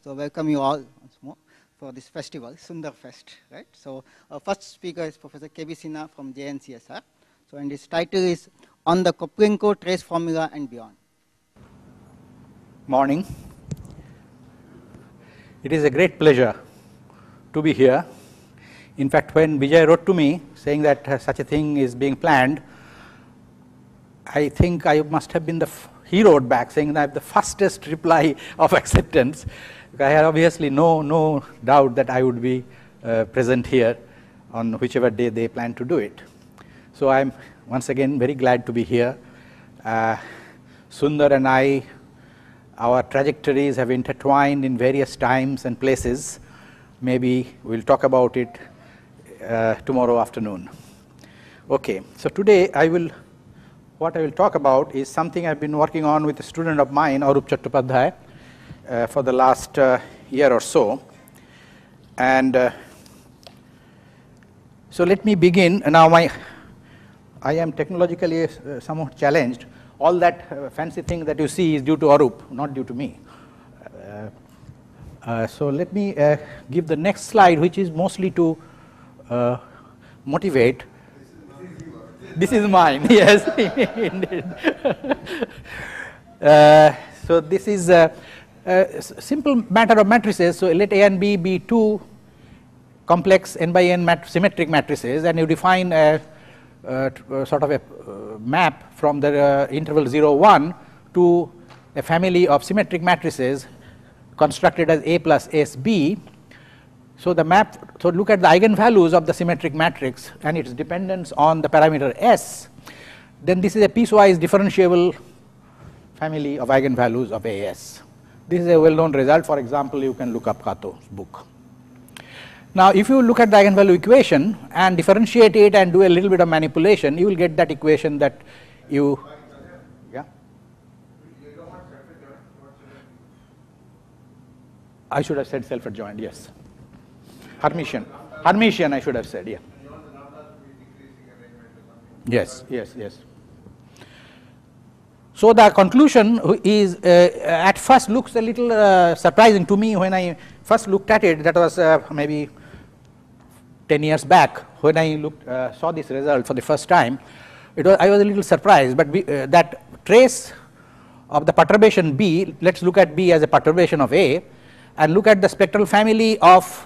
So welcome you all once more for this festival, Sundar Fest, right? So our first speaker is Professor K.B. Sinha from JNCSR. So and his title is On the Koplienko Trace Formula and Beyond. Morning. It is a great pleasure to be here. In fact, when Vijay wrote to me saying that such a thing is being planned, I think I must have been he wrote back saying that I have the fastest reply of acceptance. I had obviously no doubt that I would be present here on whichever day they plan to do it. So I'm once again very glad to be here. Sundar and I, our trajectories have intertwined in various times and places. Maybe we'll talk about it tomorrow afternoon. Okay, so today what I will talk about is something I've been working on with a student of mine, Arup Chattopadhyay, for the last year or so. And so let me begin. Now I am technologically somewhat challenged. All that fancy thing that you see is due to Arup, not due to me. So let me give the next slide, which is mostly to motivate. This is mine, yes, indeed. So this is a simple matter of matrices. So let A and B be two complex n by n symmetric matrices, and you define a sort of a map from the interval 0, 1 to a family of symmetric matrices constructed as A plus SB. So the map, so look at the eigenvalues of the symmetric matrix and its dependence on the parameter S. Then this is a piecewise differentiable family of eigenvalues of AS. This is a well-known result. For example, you can look up Kato's book. Now, if you look at the eigenvalue equation and differentiate it and do a little bit of manipulation, you will get that equation that you, yeah? I should have said self-adjoint, yes. Hermitian I should have said, yeah. Yes. So the conclusion is at first looks a little surprising to me. When I first looked at it, that was maybe 10 years back, when I saw this result for the first time, I was a little surprised, but that trace of the perturbation B, let's look at B as a perturbation of A, and look at the spectral family of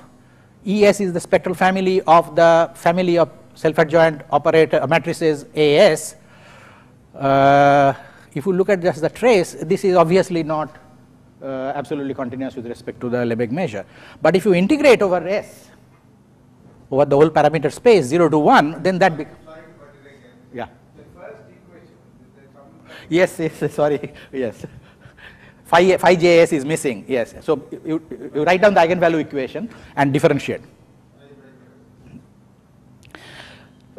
ES is the spectral family of the family of self-adjoint operator matrices AS. If you look at just the trace, this is obviously not absolutely continuous with respect to the Lebesgue measure. But if you integrate over S, over the whole parameter space 0 to 1, then that becomes, yeah. The first equation, yes, sorry, yes. Phi Js is missing, yes. So you write down the eigenvalue equation and differentiate.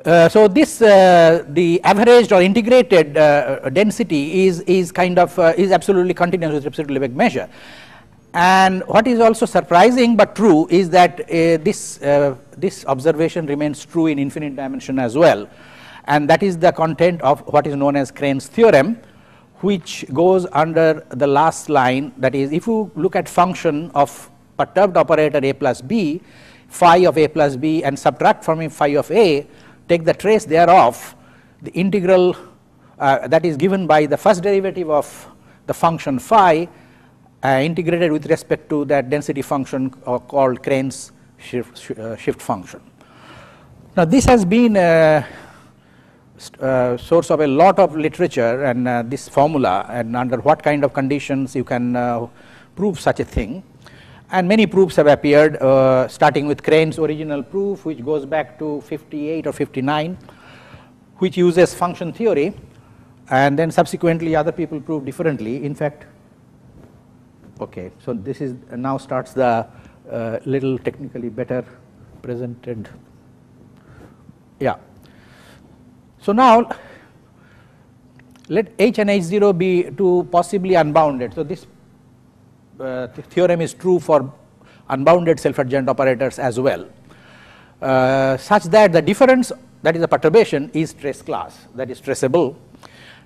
So this the averaged or integrated density is kind of is absolutely continuous with respect to Lebesgue measure. And what is also surprising but true is that this observation remains true in infinite dimension as well, and that is the content of what is known as Crane's theorem, which goes under the last line. That is, if you look at function of perturbed operator A plus B, phi of A plus B, and subtract from it phi of A, take the trace thereof, the integral that is given by the first derivative of the function phi integrated with respect to that density function called Crane's shift function. Now this has been source of a lot of literature, and this formula, and under what kind of conditions you can prove such a thing. And many proofs have appeared, starting with Crane's original proof, which goes back to 58 or 59, which uses function theory, and then subsequently other people proved differently. In fact, okay, so this is now starts the little technically better presented, yeah. So now let H and H0 be to possibly unbounded. So this theorem is true for unbounded self-adjoint operators as well, such that the difference, that is the perturbation, is trace class, that is traceable.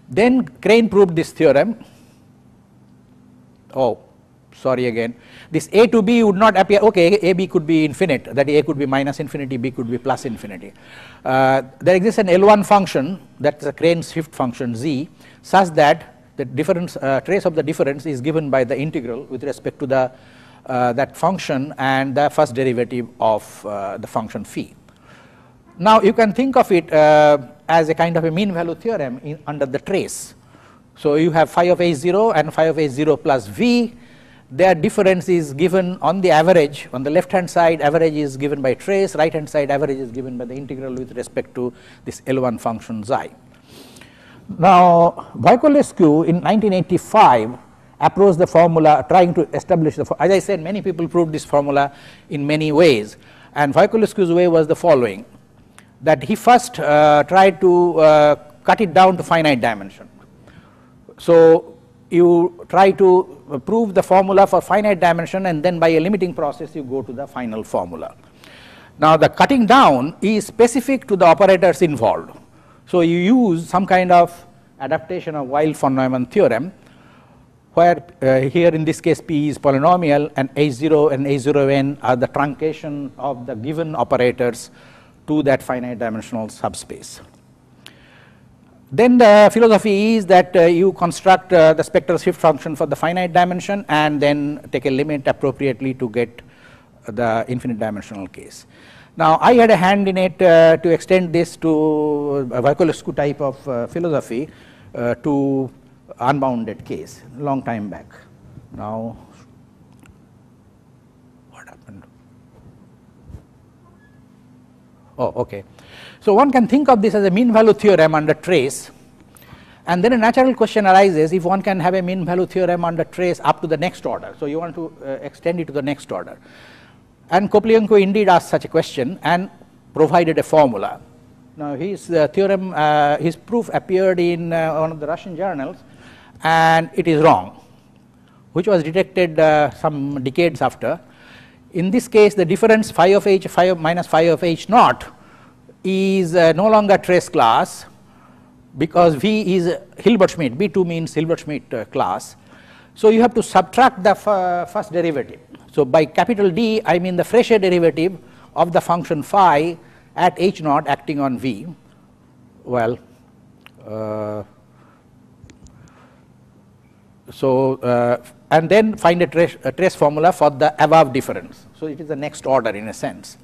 Then Crane proved this theorem. Oh, sorry again, this a to b would not appear, okay, a b could be infinite, that a could be minus infinity, b could be plus infinity. There exists an L1 function, that is a Crane's fifth function z, such that the difference, trace of the difference is given by the integral with respect to the that function and the first derivative of the function phi. Now you can think of it as a kind of a mean value theorem under the trace. So you have phi of h0 and phi of h0 plus v. Their difference is given on the average. On the left hand side, average is given by trace, right hand side average is given by the integral with respect to this L1 function xi. Now Voiculescu in 1985 approached the formula trying to establish the, as I said, many people proved this formula in many ways, and Voiculescu's way was the following, that he first tried to cut it down to finite dimension. So you try to prove the formula for finite dimension, and then by a limiting process you go to the final formula. Now the cutting down is specific to the operators involved. So you use some kind of adaptation of Weil-von Neumann theorem, where here in this case p is polynomial and h0 and h0n are the truncation of the given operators to that finite dimensional subspace. Then the philosophy is that you construct the spectral shift function for the finite dimension and then take a limit appropriately to get the infinite dimensional case. Now I had a hand in it to extend this to a Voiculescu type of philosophy to unbounded case long time back. Now what happened? Oh, okay. So one can think of this as a mean value theorem under trace, and then a natural question arises if one can have a mean value theorem under trace up to the next order. So you want to extend it to the next order, and Koplienko indeed asked such a question and provided a formula. Now his theorem, his proof appeared in one of the Russian journals, and it is wrong, which was detected some decades after. In this case, the difference phi of h minus phi of h naught is no longer trace class, because V is Hilbert-Schmidt, B2 means Hilbert-Schmidt class. So you have to subtract the first derivative. So by capital D, I mean the Fresher derivative of the function phi at h naught acting on V. Well, and then find a trace formula for the above difference. So it is the next order in a sense.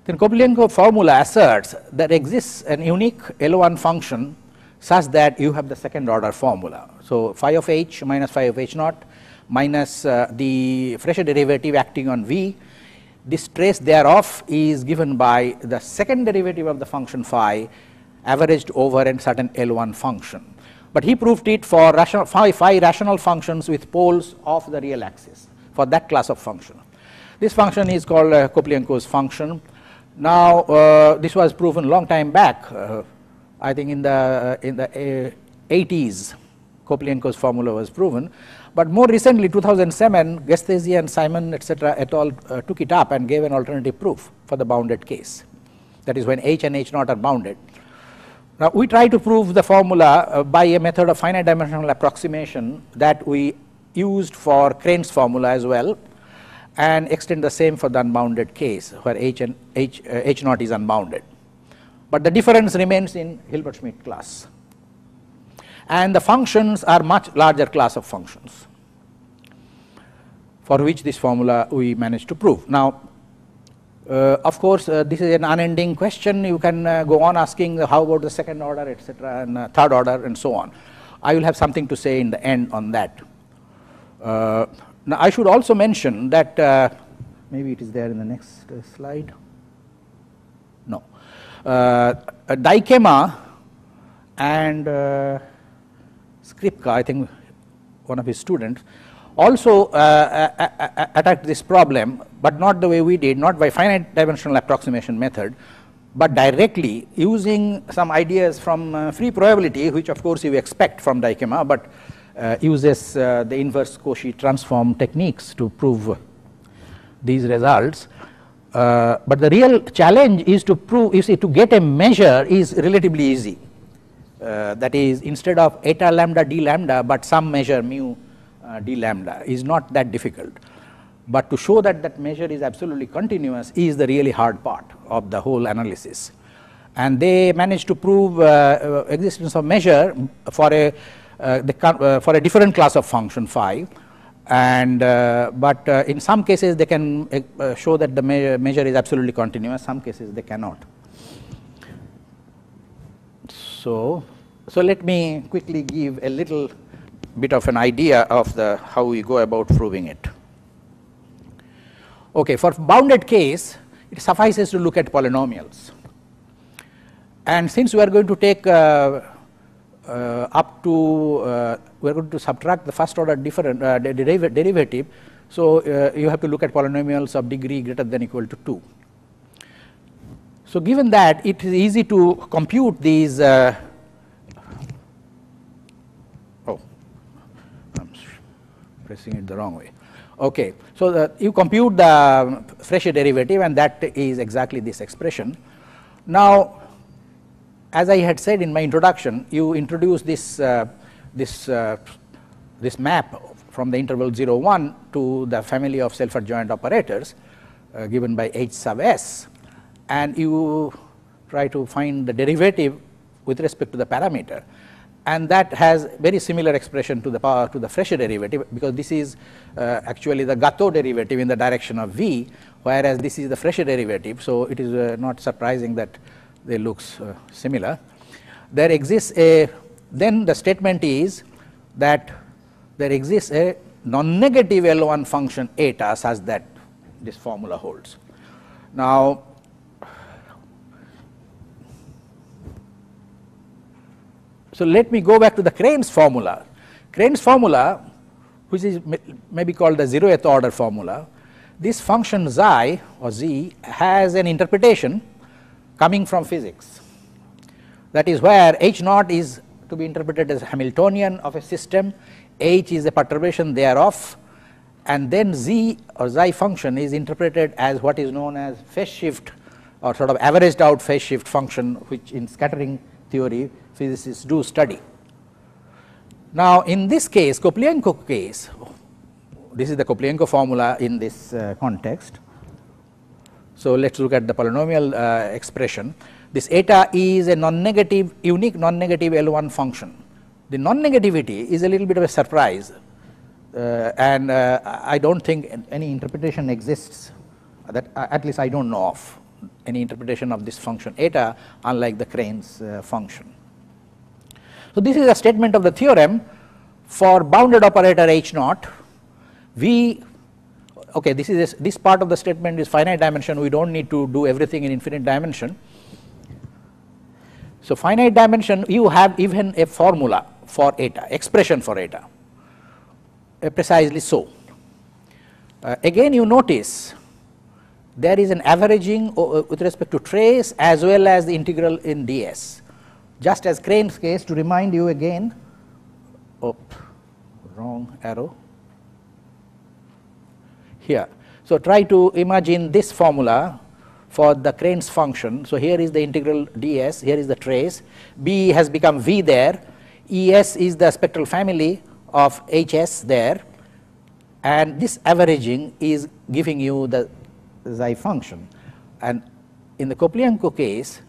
Then Koplienko formula asserts that exists an unique L1 function such that you have the second order formula. So phi of h minus phi of h naught minus the Fresher derivative acting on V. This trace thereof is given by the second derivative of the function phi averaged over a certain L1 function. But he proved it for phi rational functions with poles of the real axis, for that class of function. This function is called Koplienko's function. Now this was proven long time back. I think in the 80s, Koplienko's formula was proven. But more recently, 2007, Gestesi and Simon, etc., et al. Took it up and gave an alternative proof for the bounded case. That is when h and h naught are bounded. Now we try to prove the formula by a method of finite dimensional approximation that we used for Crane's formula as well, and extend the same for the unbounded case where h naught is unbounded. But the difference remains in Hilbert-Schmidt class, and the functions are much larger class of functions, for which this formula we managed to prove. Now of course this is an unending question. You can go on asking how about the second order, etc., and third order and so on. I will have something to say in the end on that. Now I should also mention that maybe it is there in the next slide. No. Dykema and Skripka, I think one of his students, also attacked this problem, but not the way we did, not by finite dimensional approximation method, but directly using some ideas from free probability, which of course you expect from Dykema, but uses the inverse Cauchy transform techniques to prove these results. But the real challenge is to prove, you see, to get a measure is relatively easy. That is, instead of eta lambda d lambda, but some measure mu d lambda is not that difficult. But to show that that measure is absolutely continuous is the really hard part of the whole analysis. And they managed to prove existence of measure for a different class of function phi, and but in some cases they can show that the measure is absolutely continuous, some cases they cannot. So let me quickly give a little bit of an idea of how we go about proving it. Okay, for bounded case, it suffices to look at polynomials. And since we are going to take up to we are going to subtract the first order derivative, so you have to look at polynomials of degree greater than or equal to 2. So given that, it is easy to compute these I'm pressing it the wrong way. Okay, so you compute the fresh derivative, and that is exactly this expression. Now, as I had said in my introduction, you introduce this map from the interval 0, 1 to the family of self-adjoint operators given by H sub s, and you try to find the derivative with respect to the parameter, and that has very similar expression to the fresh derivative, because this is actually the Gateau derivative in the direction of v, whereas this is the fresh derivative. So it is not surprising that they look similar. There exists then the statement is that there exists a non-negative L1 function eta such that this formula holds. Now, so let me go back to the Crane's formula. Crane's formula, which is maybe called the 0th order formula, this function xi or z has an interpretation coming from physics. That is where H naught is to be interpreted as Hamiltonian of a system, H is a perturbation thereof, and then z or xi function is interpreted as what is known as phase shift, or sort of averaged out phase shift function, which in scattering theory physicists do study. Now, in this case, Koplienko case, this is the Koplienko formula in this context. So let us look at the polynomial expression. This eta is a non-negative, unique non-negative L1 function. The non-negativity is a little bit of a surprise, and I do not think any interpretation exists, that at least I do not know of any interpretation of this function eta, unlike the Crane's function. So this is a statement of the theorem for bounded operator H naught. Okay, this part of the statement is finite dimension. We do not need to do everything in infinite dimension. So finite dimension, you have even a formula for eta, expression for eta, precisely so. Again, you notice there is an averaging with respect to trace as well as the integral in ds. Just as Crane's case, to remind you again, wrong arrow here. So try to imagine this formula for the Crane's function. So here is the integral ds, here is the trace, b has become v there, es is the spectral family of hs there, and this averaging is giving you the xi function. And in the Koplienko case,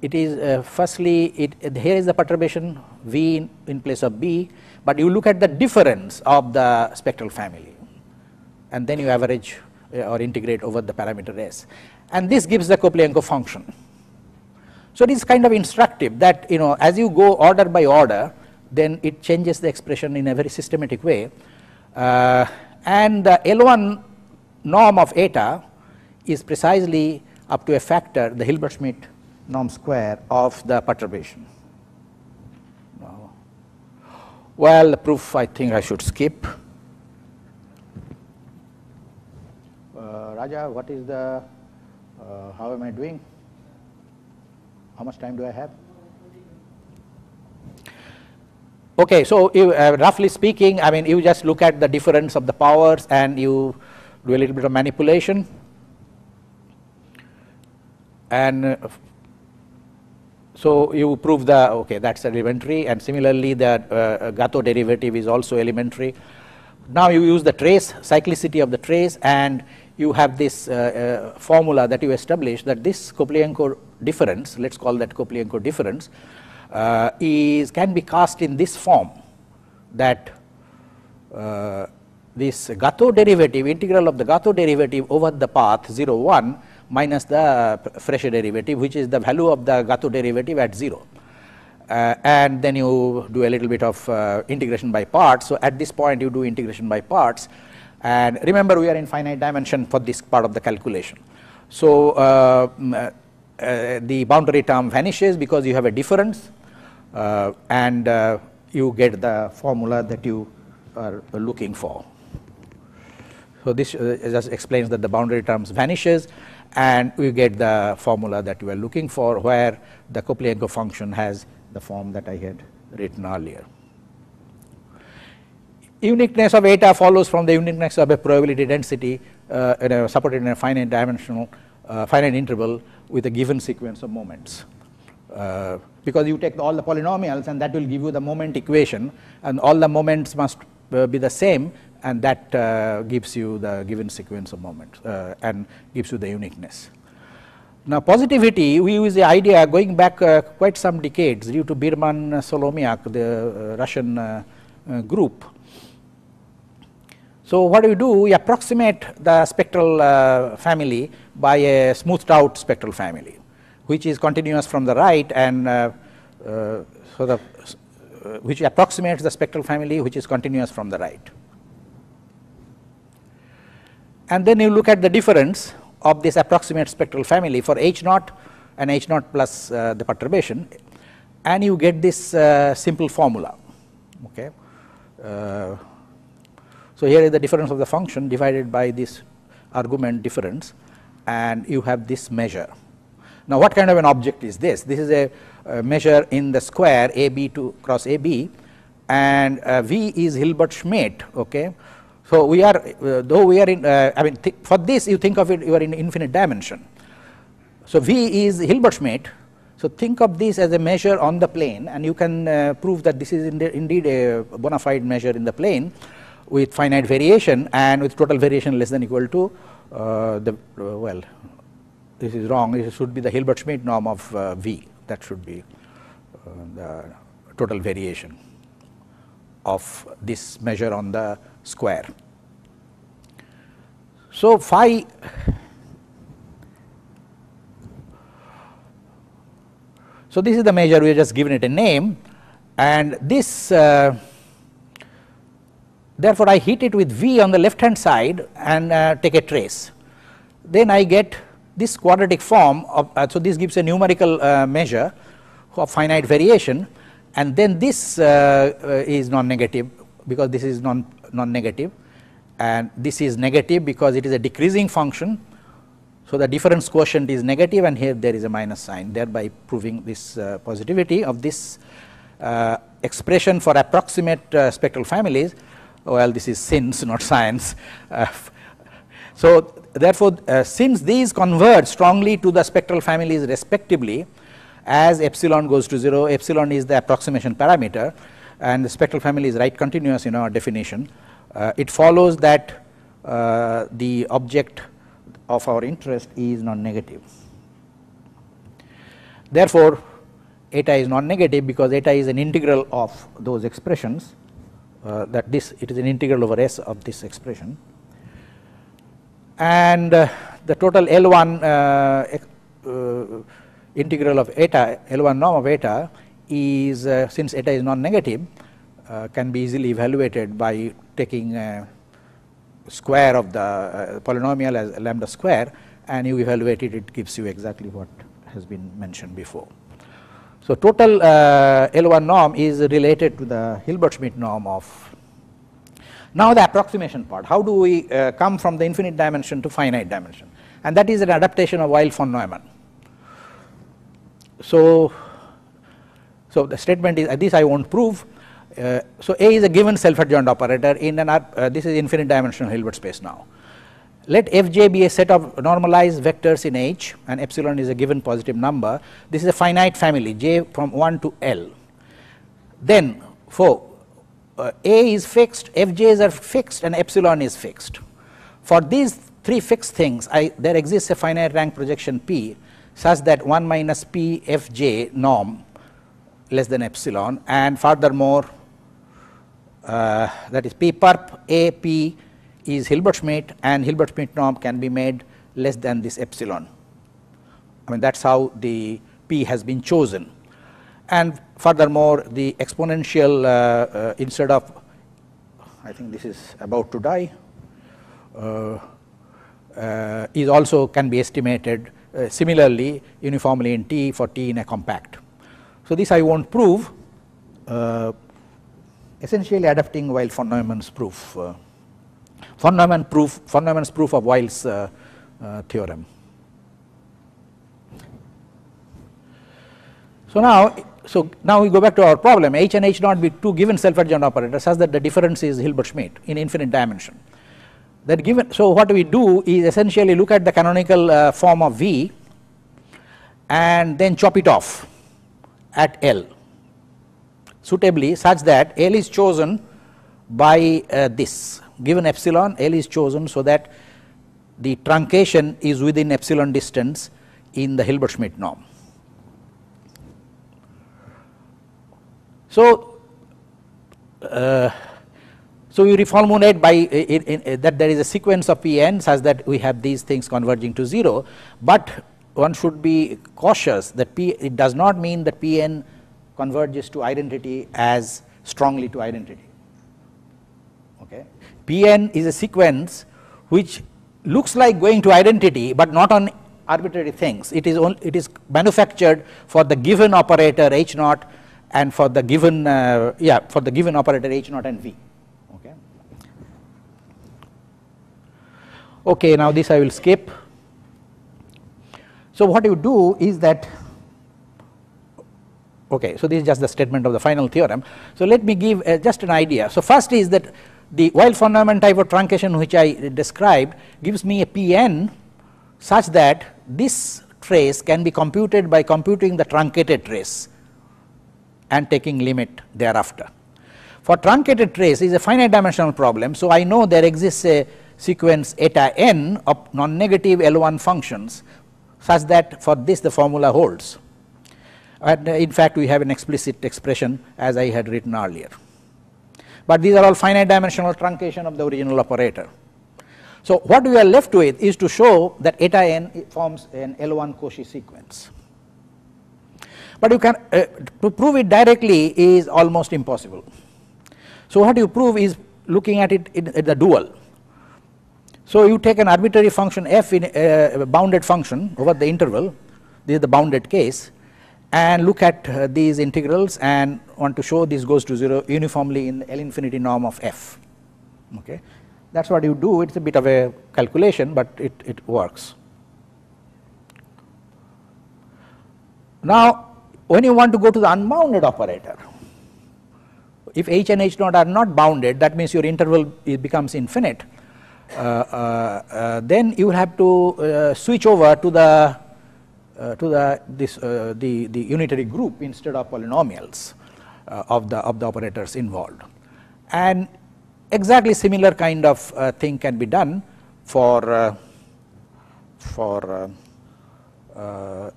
it is firstly here is the perturbation v in place of b, but you look at the difference of the spectral family, and then you average or integrate over the parameter s, and this gives the Koplienko function. So it is kind of instructive that, you know, as you go order by order, then it changes the expression in a very systematic way, and the L1 norm of eta is precisely up to a factor, the Hilbert-Schmidt norm square of the perturbation. Well, the proof I think I should skip. Raja, what is the, how am I doing? How much time do I have? Okay, so roughly speaking, I mean, you just look at the difference of the powers and you do a little bit of manipulation, and So you prove the, okay, that's elementary, and similarly the Gato derivative is also elementary. Now you use the trace, cyclicity of the trace, and you have this formula that you establish that this Koplienko difference, let's call that Koplienko difference, can be cast in this form, that this Gato derivative, integral of the Gato derivative over the path 0, 1 minus the Fresher derivative, which is the value of the Gato derivative at 0. And then you do a little bit of integration by parts. So at this point you do integration by parts, and remember we are in finite dimension for this part of the calculation. So the boundary term vanishes because you have a difference, and you get the formula that you are looking for. So this just explains that the boundary terms vanishes, and we get the formula that we are looking for, where the Koplienko function has the form that I had written earlier. Uniqueness of eta follows from the uniqueness of a probability density supported in a finite dimensional finite interval with a given sequence of moments. Because you take all the polynomials and that will give you the moment equation, and all the moments must be the same, and that gives you the given sequence of moments and gives you the uniqueness. Now positivity, we use the idea going back quite some decades due to Birman Solomiak, the Russian group. So what do? We approximate the spectral family by a smoothed out spectral family, which is continuous from the right, and which approximates the spectral family which is continuous from the right. And then you look at the difference of this approximate spectral family for H naught and H naught plus the perturbation, and you get this simple formula. Okay. So here is the difference of the function divided by this argument difference, and you have this measure. Now what kind of an object is this? This is a measure in the square AB to cross AB, and V is Hilbert-Schmidt. Okay. So we are, though we are in, I mean, for this you think of it, you are in infinite dimension. So V is Hilbert-Schmidt. So think of this as a measure on the plane, and you can prove that this is indeed a bona fide measure in the plane with finite variation and with total variation less than equal to well, this is wrong. It should be the Hilbert-Schmidt norm of V. That should be the total variation of this measure on the square. So phi so this is the measure, we have just given it a name, and this therefore I hit it with V on the left hand side and take a trace. Then I get this quadratic form of so this gives a numerical measure of finite variation, and then this is non-negative because this is non-negative, and this is negative because it is a decreasing function. So the difference quotient is negative, and here there is a minus sign, thereby proving this positivity of this expression for approximate spectral families. Well, this is since, not science. So therefore, since these converge strongly to the spectral families respectively, as epsilon goes to 0, epsilon is the approximation parameter, and the spectral family is right continuous in our definition, it follows that the object of our interest is non-negative. Therefore, eta is non-negative because eta is an integral of those expressions, that this, it is an integral over S of this expression, and the total L1 integral of eta, L1 norm of eta is, since eta is non-negative, can be easily evaluated by taking square of the polynomial as lambda square, and you evaluate it, it gives you exactly what has been mentioned before. So total L1 norm is related to the Hilbert-Schmidt norm of. Now the approximation part, how do we come from the infinite dimension to finite dimension, and that is an adaptation of Weil von Neumann. So the statement is, this I won't prove. So A is a given self-adjoint operator in an this is infinite dimensional Hilbert space now. let Fj be a set of normalized vectors in H and epsilon is a given positive number. This is a finite family J from 1 to L. Then for A is fixed, Fj's are fixed and epsilon is fixed. For these three fixed things, there exists a finite rank projection P such that 1 minus P Fj norm less than epsilon, and furthermore that is P perp A P is Hilbert-Schmidt, and Hilbert-Schmidt norm can be made less than this epsilon. I mean, that is how the P has been chosen. And furthermore, the exponential instead of, I think this is about to die, is also can be estimated similarly uniformly in T for T in a compact. So, this I will not prove, essentially adapting Weil von Neumann's proof. Von Neumann's proof of Weil's theorem. So now we go back to our problem. H and H naught be two given self-adjoint operators such that the difference is Hilbert-Schmidt in infinite dimension. That given, so what we do is essentially look at the canonical form of V and then chop it off at L suitably such that L is chosen by this. Given epsilon, L is chosen so that the truncation is within epsilon distance in the Hilbert-Schmidt norm. So, so we reformulate by that there is a sequence of Pn such that we have these things converging to 0, but one should be cautious that it does not mean that Pn converges to identity as strongly to identity. Okay. Pn is a sequence which looks like going to identity, but not on arbitrary things. It is manufactured for the given operator H naught and for the given for the given operator H naught and V. Okay. Okay, now this I will skip. So what you do is that, okay, so this is just the statement of the final theorem. So let me give just an idea. So first is that the Weil von Neumann type of truncation which I described gives me a Pn such that this trace can be computed by computing the truncated trace and taking limit thereafter. For truncated trace is a finite dimensional problem, so I know there exists a sequence eta n of non-negative L1 functions such that for this the formula holds, and in fact we have an explicit expression as I had written earlier. But these are all finite dimensional truncation of the original operator. So what we are left with is to show that eta n forms an L1 Cauchy sequence. But you can to prove it directly is almost impossible. So what you prove is looking at it in the dual. So you take an arbitrary function f in a bounded function over the interval, this is the bounded case, and look at these integrals and want to show this goes to 0 uniformly in the L infinity norm of f. Okay. That is what you do. It is a bit of a calculation, but it works. Now when you want to go to the unbounded operator, if H and H naught are not bounded, that means your interval becomes infinite, then you have to switch over to the unitary group instead of polynomials of the operators involved, and exactly similar kind of thing can be done for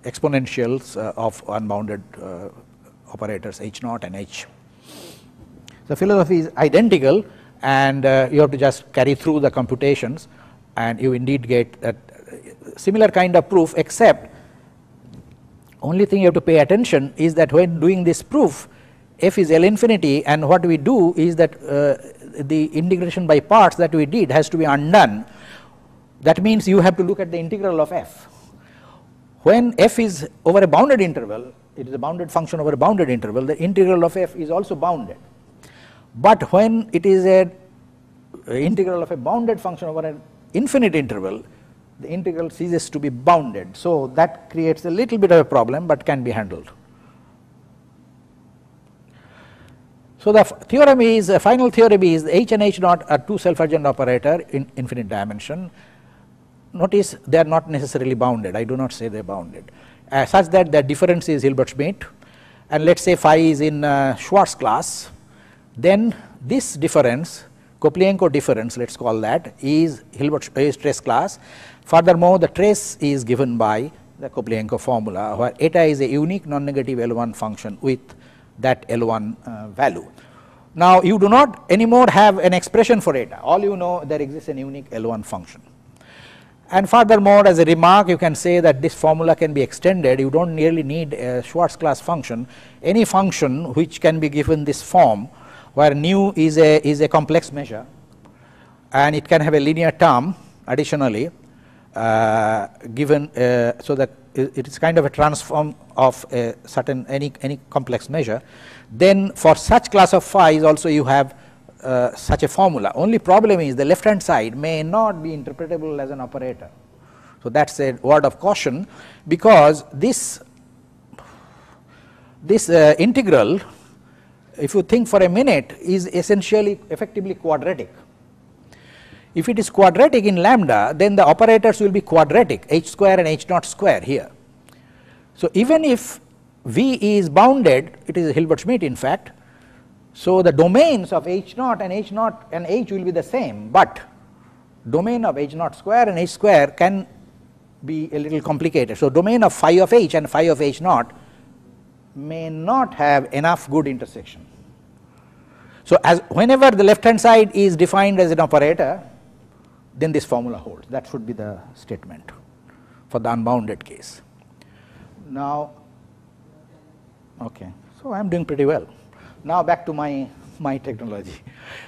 exponentials of unbounded operators H naught and H. The philosophy is identical, and you have to just carry through the computations and you indeed get that similar kind of proof, except only thing you have to pay attention is that when doing this proof f is L infinity, and what we do is that the integration by parts that we did has to be undone. That means you have to look at the integral of f. When f is over a bounded interval, it is a bounded function over a bounded interval, the integral of f is also bounded. But when it is a integral of a bounded function over an infinite interval, the integral ceases to be bounded. So that creates a little bit of a problem, but can be handled. So the theorem is, final theorem is H and H naught are two self-adjoint operator in infinite dimension. notice they are not necessarily bounded, I do not say they are bounded, such that the difference is Hilbert-Schmidt, and let us say phi is in Schwarz class, then this difference, Koplienko difference, let us call that, is trace class. Furthermore, the trace is given by the Koplienko formula, where eta is a unique non-negative L1 function with that L1 value. Now, you do not anymore have an expression for eta, all you know there exists a unique L1 function. And furthermore, as a remark, you can say that this formula can be extended, you do not really need a Schwarz class function, any function which can be given this form, where nu is a complex measure and it can have a linear term additionally given so that it is kind of a transform of a certain any complex measure, then for such class of phi also you have such a formula. Only problem is the left hand side may not be interpretable as an operator. So that is a word of caution, because this integral, if you think for a minute, is essentially effectively quadratic. If it is quadratic in lambda, then the operators will be quadratic, h square and h naught square here. So even if V is bounded, it is Hilbert-Schmidt in fact, so the domains of h naught and h will be the same, but domain of h naught square and h square can be a little complicated. So domain of phi of h and phi of h naught may not have enough good intersection. So as whenever the left hand side is defined as an operator, then this formula holds. That should be the statement for the unbounded case. Now, okay, so I am doing pretty well. Now back to my technology.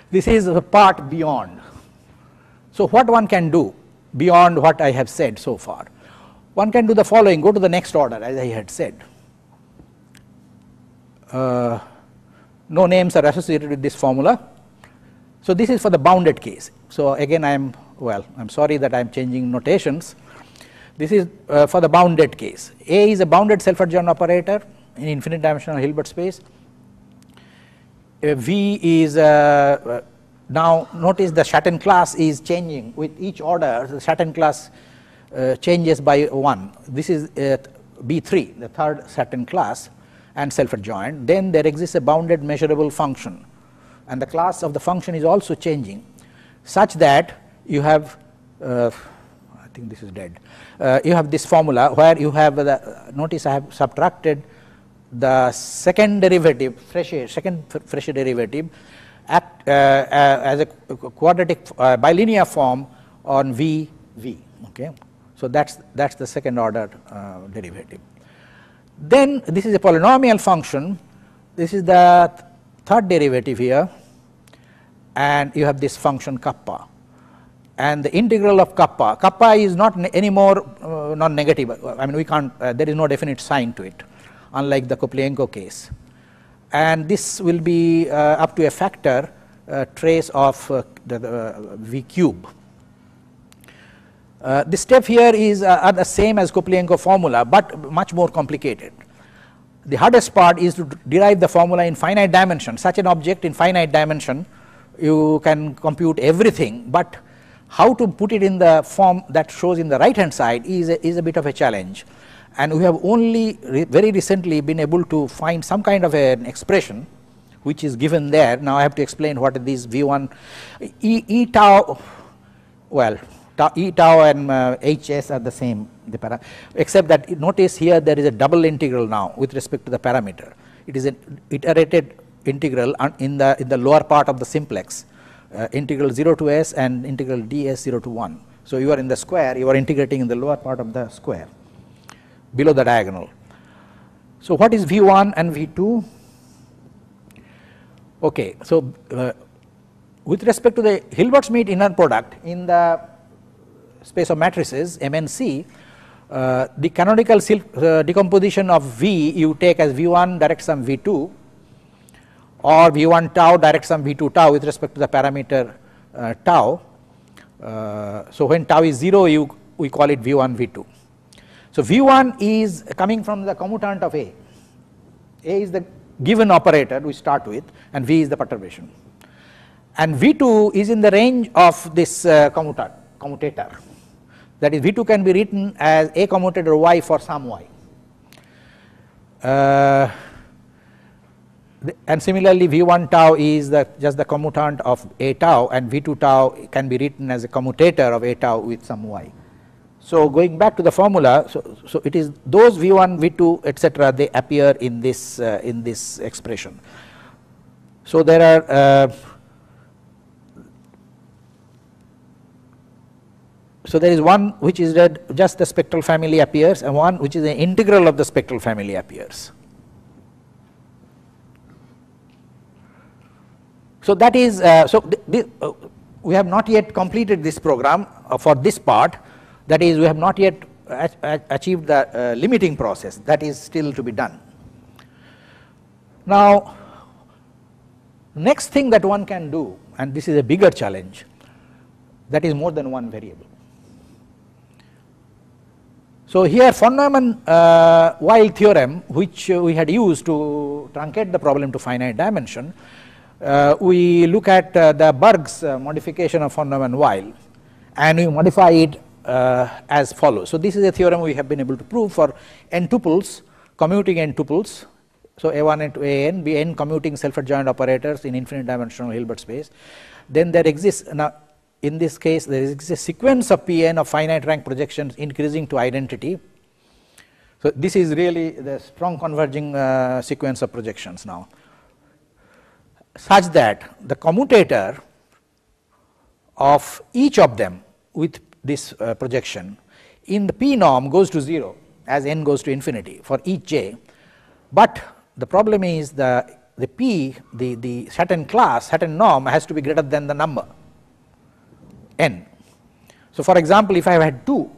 This is the part beyond. So what one can do beyond what I have said so far? One can do the following, go to the next order as I had said. No names are associated with this formula. So this is for the bounded case. So again I am sorry that I am changing notations. This is for the bounded case. A is a bounded self-adjoint operator in infinite dimensional Hilbert space. V is now notice the Schatten class is changing with each order. The Schatten class changes by 1. This is B3, the third Schatten class, and self-adjoint. Then there exists a bounded measurable function, and the class of the function is also changing, such that you have I think this is dead. You have this formula where you have notice I have subtracted the second derivative, second fresh derivative as a quadratic bilinear form on V. Okay, so that's the second order derivative. Then this is a polynomial function. This is the third derivative here, and you have this function kappa, and the integral of kappa is not anymore non-negative. I mean we can't. There is no definite sign to it, unlike the Koplienko case, and this will be up to a factor trace of the V cube. The step here is are the same as Koplienko formula, but much more complicated. The hardest part is to derive the formula in finite dimension. Such an object in finite dimension, you can compute everything, but how to put it in the form that shows in the right hand side is a bit of a challenge. And we have only very recently been able to find some kind of an expression which is given there. Now I have to explain what are these V1 E tau, well E tau and Hs are the same, except that notice here there is a double integral now with respect to the parameter. It is an iterated integral in the lower part of the simplex, integral 0 to s and integral ds 0 to 1. So you are in the square, you are integrating in the lower part of the square below the diagonal. So what is V1 and V2? Okay, so with respect to the Hilbert-Schmidt inner product in the space of matrices MNC, the canonical decomposition of V you take as V1 direct sum V2, or V1 tau direct sum V2 tau with respect to the parameter tau. So when tau is 0, we call it V1 V2. So V1 is coming from the commutant of A. A is the given operator we start with, and V is the perturbation, and V2 is in the range of this commutator. That is, V2 can be written as a commutator y for some y. And similarly, V1 tau is just the commutant of a tau, and V2 tau can be written as a commutator of a tau with some y. So going back to the formula, so it is those V1, V2, etc. they appear in this expression. So there are so there is one which is that just the spectral family appears, and one which is the integral of the spectral family appears. So that is we have not yet completed this program for this part. That is, we have not yet achieved the limiting process. That is still to be done. Now, next thing that one can do, and this is a bigger challenge, that is more than one variable. So here von Neumann-Weil theorem, which we had used to truncate the problem to finite dimension, we look at the Berg's modification of von Neumann-Weil, and we modify it as follows. So this is a theorem we have been able to prove for n tuples, commuting n tuples. So A1 into An, Bn commuting self-adjoint operators in infinite dimensional Hilbert space. Then there exists, now in this case there exists a sequence of Pn of finite rank projections increasing to identity. So this is really the strong converging sequence of projections now, such that the commutator of each of them with this projection in the P norm goes to 0 as n goes to infinity for each j, but the problem is the P, the certain class, certain norm has to be greater than the number n. So for example, if I had 2,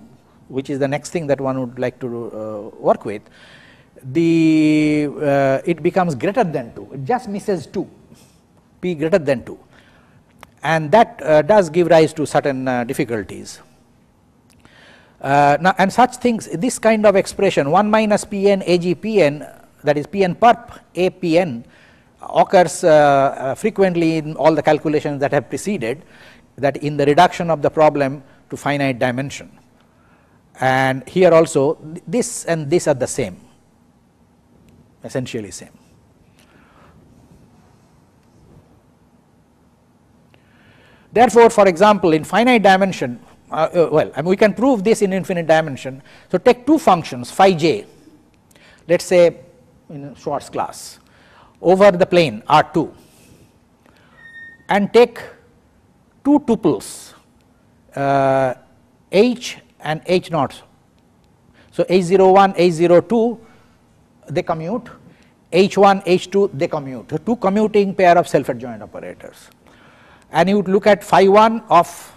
which is the next thing that one would like to work with, it becomes greater than 2, it just misses 2, P greater than 2, and that does give rise to certain difficulties. Now, and such things, this kind of expression 1 minus Pn Ag Pn, that is Pn perp A Pn, occurs frequently in all the calculations that have preceded, that in the reduction of the problem to finite dimension. And here also this and this are the same, essentially same. Therefore, for example, in finite dimension, we can prove this in infinite dimension. So take two functions phi j, let us say in Schwarz class, over the plane R2, and take two tuples H and H naught. So H01, H02 they commute, H1, H2 they commute, so two commuting pair of self-adjoint operators. And you would look at phi 1 of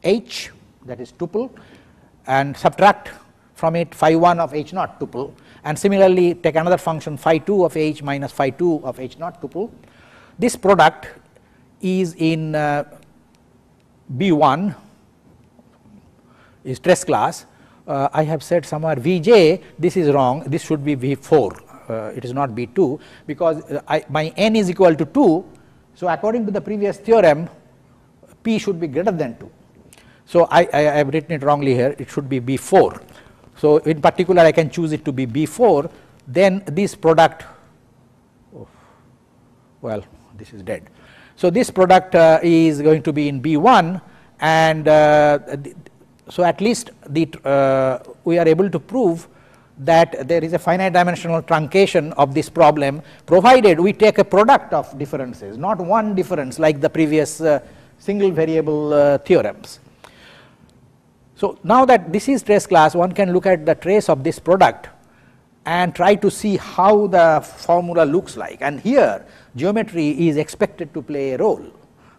H, that is tuple, and subtract from it phi 1 of H naught tuple, and similarly take another function phi 2 of H minus phi 2 of H naught tuple. This product is in B1, is stress class. I have said somewhere Vj, this is wrong, this should be V4, it is not B2, because my n is equal to 2. So according to the previous theorem, P should be greater than 2. So I have written it wrongly here, it should be B4. So in particular I can choose it to be B4, then this product, well, this is dead. So this product is going to be in B1, and so at least we are able to prove that there is a finite dimensional truncation of this problem, provided we take a product of differences, not one difference like the previous single variable theorems. So now that this is trace class, one can look at the trace of this product and try to see how the formula looks like, and here geometry is expected to play a role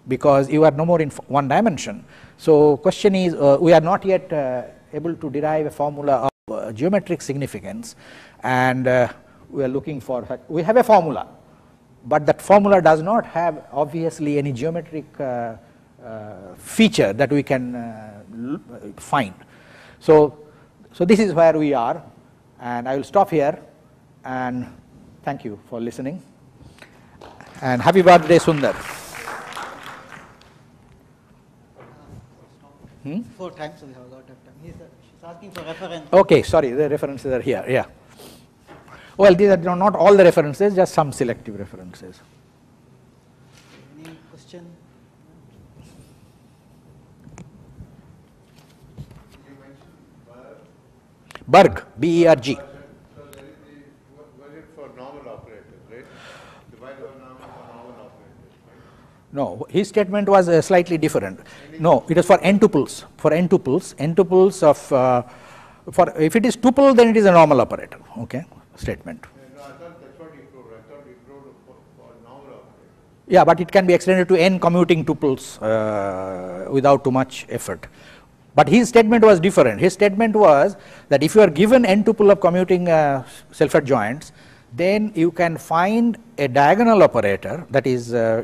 because you are no more in one dimension. So question is, we are not yet able to derive a formula of geometric significance, and we are looking for, we have a formula, but that formula does not have obviously any geometric feature that we can find. So this is where we are, and I will stop here, and thank you for listening, and happy birthday Sundar. 4 times, so we have a lot of time. She's asking for reference. Okay, sorry, the references are here, yeah. Well, these are not all the references, just some selective references. Any question? You mentioned Berg, B-E-R-G. So there is was it for normal operators, right? Divide over normal operators, right? No, his statement was slightly different. No, it is for n tuples. For n tuples, of, for if it is tuple, then it is a normal operator, okay, statement. No, I thought that's what you proved. I thought you proved for normal operators. Yeah, but it can be extended to n commuting tuples without too much effort. But his statement was different. His statement was that if you are given n tuple of commuting self-adjoints, then you can find a diagonal operator, that is, a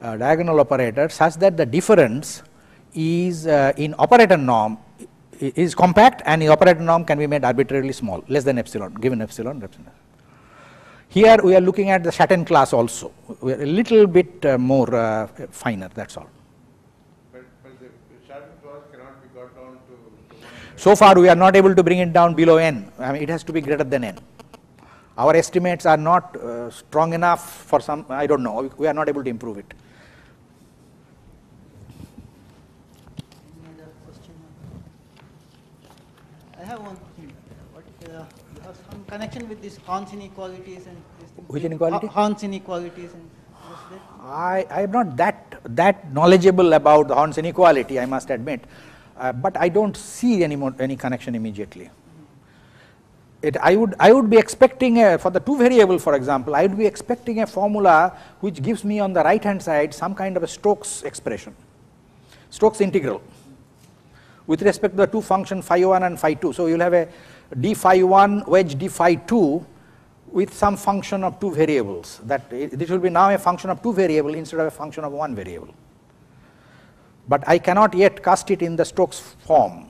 diagonal operator such that the difference is in operator norm is compact, and the operator norm can be made arbitrarily small, less than epsilon, given epsilon. Here we are looking at the Schatten class also. We are a little bit more finer, that's all. But the Schatten class cannot be got down to 1. So far we are not able to bring it down below n. I mean, it has to be greater than n. Our estimates are not strong enough for some, I don't know, we are not able to improve it. Any other question? I have one thing. What, you have some connection with these Horn's inequalities and these things? Which inequality? Horn's inequalities and this. I am not that knowledgeable about the Horn's inequality, I must admit, but I don't see any connection immediately. I would be expecting for the 2 variable, for example, I would be expecting a formula which gives me on the right hand side some kind of a Stokes expression, Stokes integral with respect to the 2 functions phi 1 and phi 2. So you will have a d phi 1 wedge d phi 2 with some function of 2 variables, that this will be now a function of 2 variables instead of a function of 1 variable. But I cannot yet cast it in the Stokes form.